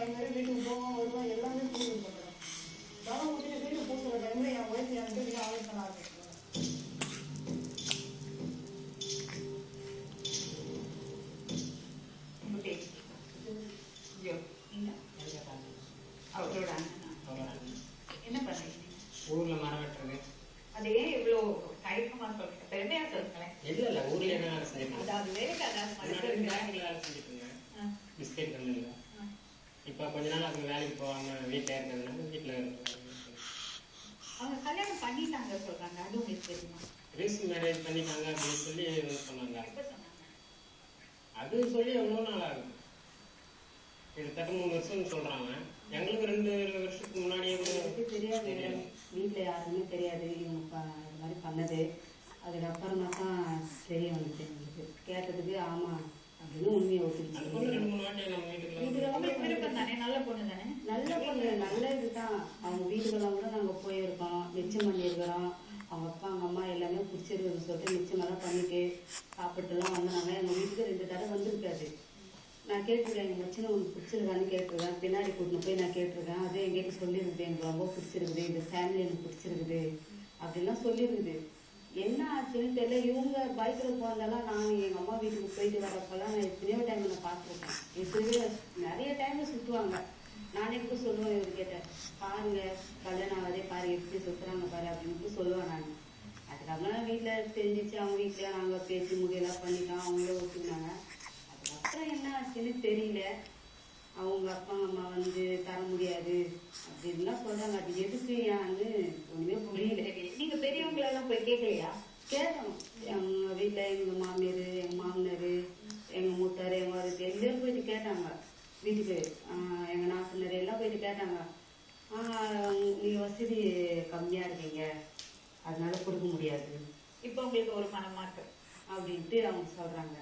Time மாதிரி வீட்டுக்கு போவோம் வருவோம் எல்லாமே புரியுது பண்ணுறேன். தலை ஊற்றிட்டு வீட்டு பூசுகிற டைமில் என் ஒய்ஃப் என்கிட்ட வீடு ஆலோசனை பண்ண ஆரம்பிச்சிருவேன். என்ன பண்றீங்க? ஊர்ல மரம் வெட்டுறது. அது ஏன் இவ்வளவு தயக்கமா சொல்றீங்க? பெருமையா சொல்லுங்களேன். இல்ல ஊர்ல என்ன வேலை செஞ்சுட்டு அதாவது வேலைக்கு வேலை செஞ்சுட்டு இருந்தேன் பிஸ்கெட் கம்பெனில. இப்ப கொஞ்ச நாள் அதுக்கு வேலைக்கு போகாம வீட்டுல இருக்கிறதுனால வீட்டுல அவங்க கல்யாணம் பண்ணிட்டாங்க சொல்றாங்க, அது உங்களுக்கு தெரியுமா? ரீசன் மேரேஜ் பண்ணிட்டாங்க அப்படின்னு சொல்லி சொன்னாங்க. எப்ப சொன்னாங்க? அது சொல்லி எவ்வளவு நாள் ஆகுது, கிட்டத்தட்ட 3 வருஷம்னு சொல்றாங்க. எங்களுக்கு 2 வருஷத்துக்கு முன்னாடியே தெரியாது, வீட்டில் யாருமே தெரியாது இவங்க இது மாதிரி பண்ணது. அதுக்கப்புறமா தான் தெரிய வந்துச்சு எங்களுக்கு. கேட்டதுக்கு ஆமா அப்படின்னு உண்மையை ஒத்துக்கிச்சு. 2-3 வாட்டி நம்ம வீட்டுக்கு தானே, நல்ல பொண்ணு தானே? நல்ல பொண்ணு, நல்ல இதுதான். அவங்க வீட்டுக்கெல்லாம் கூட நாங்கள் போயிருக்கோம், நிச்சயம் பண்ணியிருக்கிறோம். அவங்க அப்பா அவங்க அம்மா எல்லாமே பிடிச்சிருக்குன்னு சொல்லிட்டு நிச்சயமெல்லாம் பண்ணிட்டு சாப்பிட்டுலாம் வந்தாங்க. எங்கள் வீட்டுக்கு 2 தடவை வந்துருக்காது. நான் கேட்டிருக்கேன், எங்கள் மச்சினை உனக்கு பிடிச்சிருக்கான்னு கேட்டிருக்கேன். பின்னாடி கூட்டின்னு போய் நான் கேட்டிருக்கேன். அதே எங்கிட்ட சொல்லியிருக்குது, எனக்கு ரொம்ப பிடிச்சிருக்குது, இந்த ஃபேமிலி எனக்கு பிடிச்சிருக்குது அப்படின்லாம் சொல்லியிருக்குது. என்ன ஆச்சுன்னு தெரியல. இவங்க பைக்கில் போனதெல்லாம் நான் எங்கள் அம்மா வீட்டுக்கு போயிட்டு வரப்பெல்லாம் நான் எத்தனையோ டைம் நான் பார்த்துருக்கேன். எத்தனையோ நிறைய டைமில் சுற்றுவாங்க. நானே கூட சொல்லுவேன், இவர் கேட்டேன் பாருங்க கல்யாணம் ஆகாதே பாரு எப்படி சுற்றுறாங்க பாரு அப்படின்னு சொல்லுவேன் நான். அதுக்கப்புறம் வீட்டில் தெரிஞ்சிச்சு, அவங்க வீட்டில் நாங்கள் பேசி முடியெல்லாம் பண்ணிட்டோம், அவங்களே ஒத்துக்கினாங்க. அதுக்கப்புறம் என்ன ஆச்சுன்னு தெரியல. அவங்க அப்பா அம்மா வந்து தர முடியாது அப்படின்லாம் சொல்றாங்க. அது எதுக்கு ஏன்னு ஒண்ணுமே புரியல. நீங்க பெரியவங்களெல்லாம் போய் கேட்கலையா? கேட்டோம். எங்க வீட்டுல எங்க மாமியார், எங்க மாமனார், எங்க மூத்தார், எங்க வருது எல்லாரும் போயிட்டு கேட்டாங்க. வீட்டுக்கு எங்க நாத்தனார் எல்லாம் போயிட்டு கேட்டாங்க. நீங்க வசதி கம்மியா இருக்கீங்க, அதனால கொடுக்க முடியாது. இப்ப உங்களுக்கு ஒரு மனமாற்றம் அப்படின்ட்டு அவங்க சொல்றாங்க.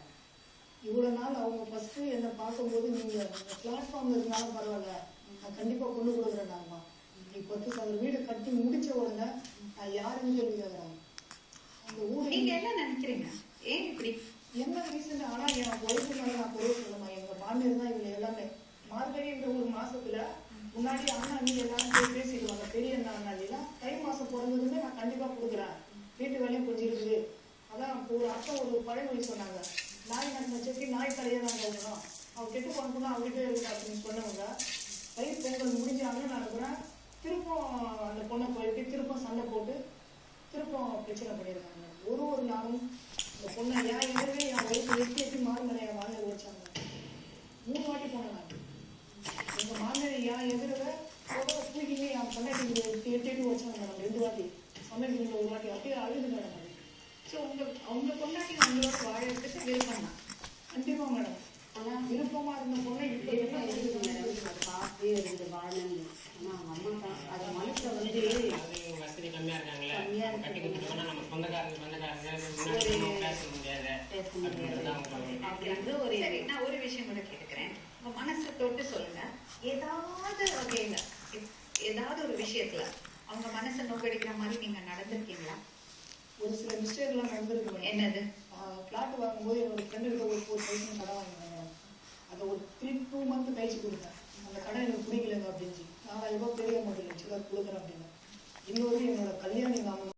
இவ்வளோ நாள் அவங்க ஃபர்ஸ்ட் என்னை பார்க்கும்போது நீங்கள் பிளாட்ஃபார்ம் இருந்தாலும் பரவாயில்ல, நான் கண்டிப்பாக கொண்டு கொடுக்குறேன்னாங்கம்மா. இப்போ அந்த வீடு கட்டி முடிச்ச உடனே நான் யாருன்னு கேள்வி கேட்குறாங்க. அந்த ஊர் நீங்க என்ன நினைக்கிறீங்க? ஏன் இப்படி என்ன ரீசன்? ஆனால் என் ஒய்ஃபு மேலே நான் குறைய சொல்லமா, எங்கள் மாமியார் தான் இவங்க எல்லாமே. மார்கழின்ற ஒரு மாசத்துல முன்னாடி அண்ணா நீ எல்லாரும் போய் பேசிடுவாங்க. பெரிய அண்ணாலாம் தை மாசம் பிறந்ததுமே நான் கண்டிப்பாக கொடுக்குறேன், வீட்டு வேலையும் கொஞ்சம் இருக்குது. அதான் ஒரு அப்பா ஒரு பழமொழி சொன்னாங்க, நாய் நன்மை செட்டி நாய் தலையை தான் போகணும், அவன் கெட்டு போனா அவங்ககிட்ட இருக்கு அப்படின்னு சொன்னவங்க. தை பொங்கல் முடிஞ்சாங்கன்னு நான் இருக்கிறேன். திருப்பம் அந்த பொண்ணை போயிட்டு திருப்பம் சண்டை போட்டு திருப்பம் பிரச்சனை பண்ணியிருக்காங்க. ஒரு நாளும் இந்த பொண்ணை ஏன் எதிரவே என் வயசு எட்டி மாறுமலையை வாழ்ந்து வச்சாங்க. 3 வாட்டி போனேன் நான். எங்க மாமியார் ஏன் எதிரவே தூக்கிங்க என் பொண்ணாட்டி எட்டி வச்சாங்க மேடம். 2 வாட்டி சமையல் 1 வாட்டி அப்படியே அழுது மேடம். ஸோ அவங்க பொண்ணாட்டி அவங்களோட வாழறதுக்கு விருப்பம் தான். கண்டிப்பா மேடம். ஆனா விருப்பமா இருந்த பொண்ணை இப்ப என்ன இருக்குது மேடம், அதை பார்த்து 2 வாழன்னு. ஆனா அவங்க அம்மா தான் அதை மனசுல வந்து வசதி கம்மியா இருக்காங்களே, கட்டி கொடுத்துட்டோம்னா நம்ம சொந்தக்காரங்க முன்னாடி பேச முடியாது அப்படின்ற ஒரு. சரி, நான் ஒரு விஷயம் கூட கேட்கிறேன். உங்க மனசை தொட்டு சொல்லுங்க. ஏதாவது வகையில ஏதாவது ஒரு விஷயத்துல அவங்க மனசை நோக்கடிக்கிற மாதிரி நீங்க நடந்திருக்கீங்களா? ஒரு சில மிஸ்டேக்லாம் நடந்திருக்கு. என்னது? பிளாட் வாங்கும்போது என்னோட ஃப்ரெண்டு கிட்ட ஒரு 4,000 கடை வாங்கினேன். அதை ஒரு 3-2 மந்த் கழிச்சு கொடுத்தேன். அந்த கடை எனக்கு பிடிக்கலங்க அப்படின்னு. 4000 ரூபாய் பெரிய அமௌண்ட் வச்சு கொடுக்குறேன் அப்படின்னு. இன்னொரு என்னோட கல்யாணி நாம